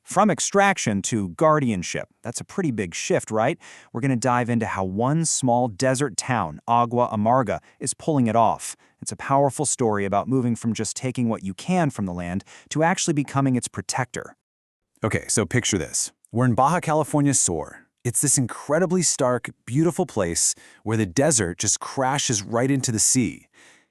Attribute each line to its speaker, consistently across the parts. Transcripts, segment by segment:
Speaker 1: From extraction to guardianship. That's a pretty big shift, right? We're going to dive into how one small desert town, Agua Amarga, is pulling it off. It's a powerful story about moving from just taking what you can from the land to actually becoming its protector.
Speaker 2: Okay, so picture this. We're in Baja California Sur. It's this incredibly stark, beautiful place where the desert just crashes right into the sea.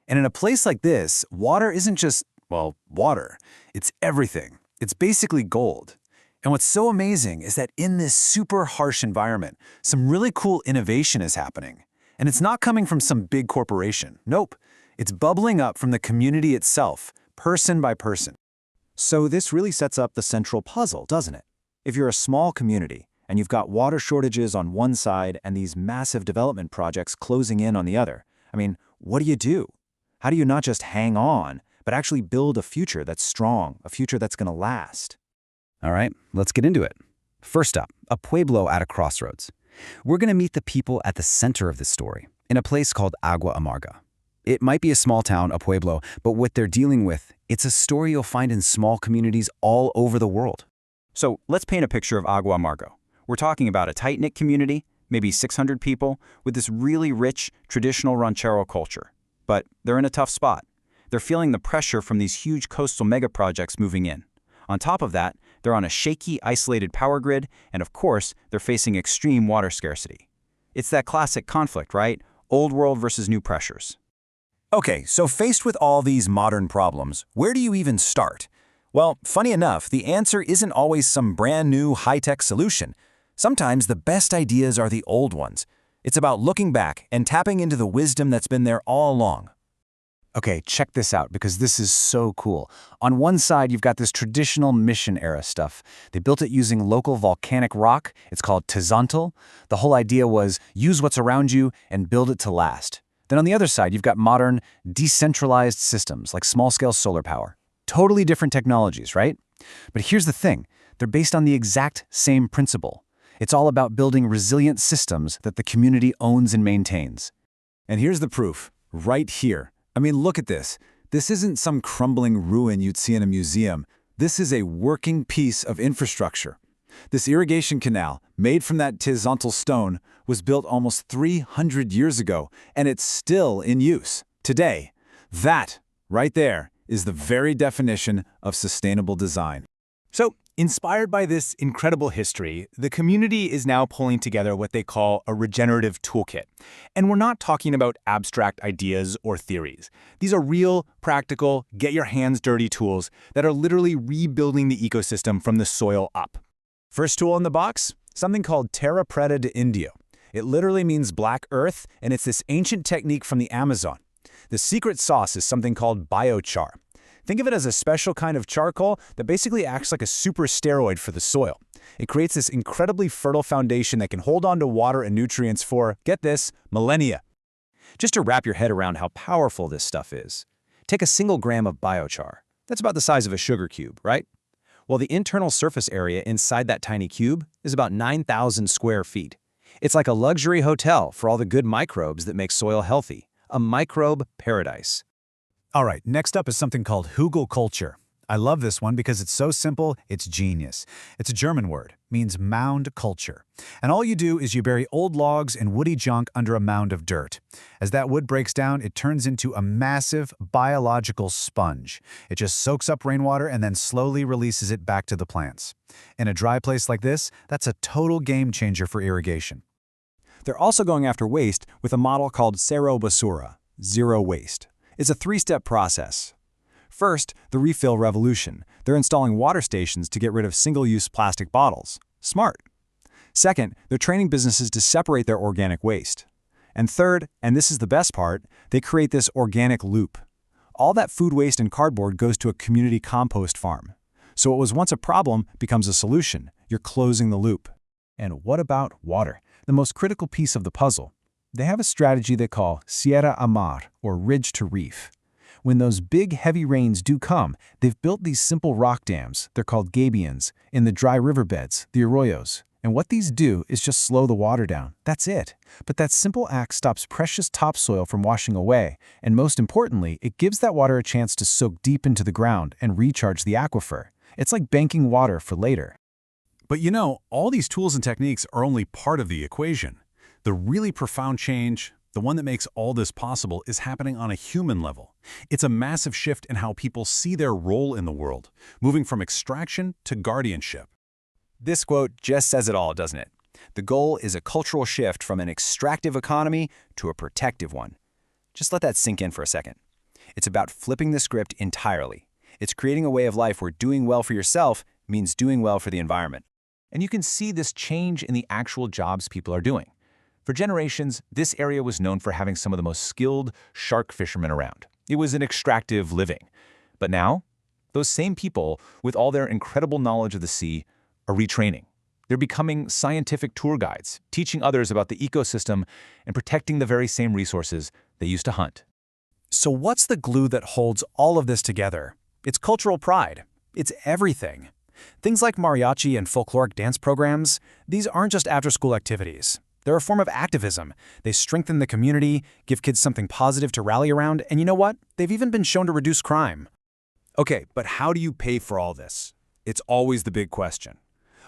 Speaker 2: And in a place like this, water isn't just, well, water. It's everything. It's basically gold. And what's so amazing is that in this super harsh environment, some really cool innovation is happening. And it's not coming from some big corporation. Nope. It's bubbling up from the community itself, person by person.
Speaker 1: So this really sets up the central puzzle, doesn't it? If you're a small community, and you've got water shortages on one side and these massive development projects closing in on the other, what do? How do you not just hang on, but actually build a future that's strong, a future that's going to last?
Speaker 2: All right, let's get into it. First up, a pueblo at a crossroads. We're going to meet the people at the center of this story, in a place called Agua Amarga. It might be a small town, a pueblo, but what they're dealing with, it's a story you'll find in small communities all over the world.
Speaker 1: So let's paint a picture of Agua Amarga. We're talking about a tight-knit community, maybe 600 people, with this really rich, traditional ranchero culture. But they're in a tough spot. They're feeling the pressure from these huge coastal megaprojects moving in. On top of that, they're on a shaky, isolated power grid, and of course, they're facing extreme water scarcity. It's that classic conflict, right? Old world versus new pressures.
Speaker 2: Okay, so faced with all these modern problems, where do you even start? Well, funny enough, the answer isn't always some brand new high-tech solution. Sometimes the best ideas are the old ones. It's about looking back and tapping into the wisdom that's been there all along. Okay, check this out because this is so cool. On one side, you've got this traditional mission-era stuff. They built it using local volcanic rock. It's called Tizontle. The whole idea was use what's around you and build it to last. Then on the other side, you've got modern, decentralized systems like small-scale solar power. Totally different technologies, right? But here's the thing. They're based on the exact same principle. It's all about building resilient systems that the community owns and maintains. And here's the proof, right here. Look at this. This isn't some crumbling ruin you'd see in a museum. This is a working piece of infrastructure. This irrigation canal, made from that Tizontle stone, was built almost 300 years ago, and it's still in use today. That, right there, is the very definition of sustainable design.
Speaker 3: So, inspired by this incredible history, the community is now pulling together what they call a regenerative toolkit. And we're not talking about abstract ideas or theories. These are real, practical, get-your-hands-dirty tools that are literally rebuilding the ecosystem from the soil up.
Speaker 2: First tool in the box? Something called Terra Preta de Indio. It literally means black earth, and it's this ancient technique from the Amazon. The secret sauce is something called biochar. Think of it as a special kind of charcoal that basically acts like a super steroid for the soil. It creates this incredibly fertile foundation that can hold on to water and nutrients for, get this, millennia.
Speaker 1: Just to wrap your head around how powerful this stuff is, take a single gram of biochar. That's about the size of a sugar cube, right? Well, the internal surface area inside that tiny cube is about 9,000 square feet. It's like a luxury hotel for all the good microbes that make soil healthy, a microbe paradise.
Speaker 2: All right, next up is something called Hügelkultur. I love this one because it's so simple, it's genius. It's a German word, means mound culture. And all you do is you bury old logs and woody junk under a mound of dirt. As that wood breaks down, it turns into a massive biological sponge. It just soaks up rainwater and then slowly releases it back to the plants. In a dry place like this, that's a total game changer for irrigation.
Speaker 1: They're also going after waste with a model called Zero Basura, zero waste. It's a three-step process. First, the refill revolution. They're installing water stations to get rid of single-use plastic bottles. Smart. Second, they're training businesses to separate their organic waste. And third, and this is the best part, they create this organic loop. All that food waste and cardboard goes to a community compost farm. So what was once a problem becomes a solution. You're closing the loop.
Speaker 2: And what about water? The most critical piece of the puzzle. They have a strategy they call Sierra a Mar, or ridge to reef. When those big, heavy rains do come, they've built these simple rock dams, they're called gabions, in the dry riverbeds, the arroyos. And what these do is just slow the water down. That's it. But that simple act stops precious topsoil from washing away, and most importantly, it gives that water a chance to soak deep into the ground and recharge the aquifer. It's like banking water for later.
Speaker 4: But you know, all these tools and techniques are only part of the equation. The really profound change, the one that makes all this possible, is happening on a human level. It's a massive shift in how people see their role in the world, moving from extraction to guardianship.
Speaker 2: This quote just says it all, doesn't it? The goal is a cultural shift from an extractive economy to a protective one. Just let that sink in for a second. It's about flipping the script entirely. It's creating a way of life where doing well for yourself means doing well for the environment.
Speaker 3: And you can see this change in the actual jobs people are doing. For generations, this area was known for having some of the most skilled shark fishermen around. It was an extractive living. But now, those same people, with all their incredible knowledge of the sea, are retraining. They're becoming scientific tour guides, teaching others about the ecosystem and protecting the very same resources they used to hunt.
Speaker 1: So what's the glue that holds all of this together? It's cultural pride. It's everything. Things like mariachi and folkloric dance programs, these aren't just after-school activities. They're a form of activism. They strengthen the community, give kids something positive to rally around, and you know what? They've even been shown to reduce crime.
Speaker 4: Okay, but how do you pay for all this? It's always the big question.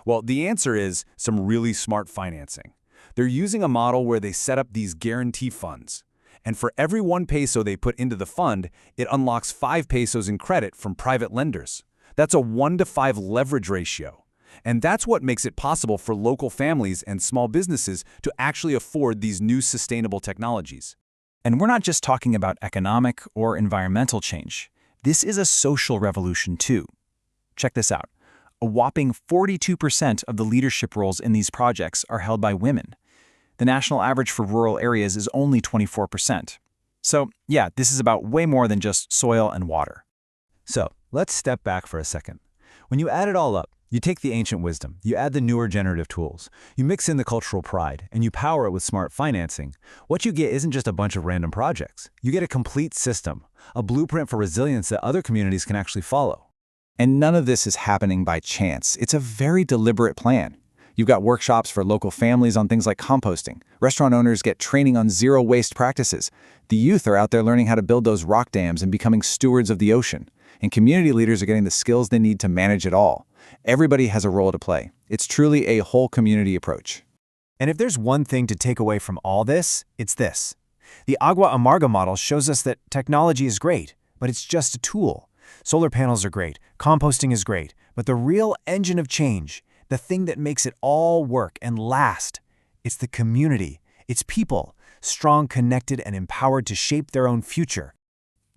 Speaker 4: Well, the answer is some really smart financing. They're using a model where they set up these guarantee funds. And for every 1 peso they put into the fund, it unlocks 5 pesos in credit from private lenders. That's a 1-to-5 leverage ratio. And that's what makes it possible for local families and small businesses to actually afford these new sustainable technologies.
Speaker 2: And we're not just talking about economic or environmental change. This is a social revolution too. Check this out. A whopping 42% of the leadership roles in these projects are held by women. The national average for rural areas is only 24%. So, yeah, this is about way more than just soil and water.
Speaker 1: So, let's step back for a second. When you add it all up, you take the ancient wisdom, you add the newer generative tools, you mix in the cultural pride, and you power it with smart financing. What you get isn't just a bunch of random projects. You get a complete system, a blueprint for resilience that other communities can actually follow.
Speaker 2: And none of this is happening by chance. It's a very deliberate plan. You've got workshops for local families on things like composting. Restaurant owners get training on zero-waste practices. The youth are out there learning how to build those rock dams and becoming stewards of the ocean. And community leaders are getting the skills they need to manage it all. Everybody has a role to play. It's truly a whole community approach.
Speaker 1: And if there's one thing to take away from all this, it's this. The Agua Amarga model shows us that technology is great, but it's just a tool. Solar panels are great, composting is great, but the real engine of change, the thing that makes it all work and last, it's the community. It's people, strong, connected, and empowered to shape their own future.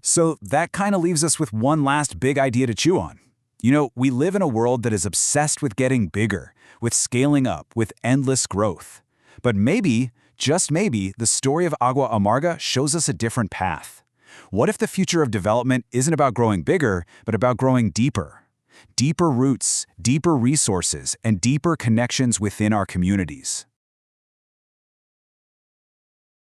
Speaker 4: So that kind of leaves us with one last big idea to chew on. You know, we live in a world that is obsessed with getting bigger, with scaling up, with endless growth. But maybe, just maybe, the story of Agua Amarga shows us a different path. What if the future of development isn't about growing bigger, but about growing deeper? Deeper roots, deeper resources, and deeper connections within our communities.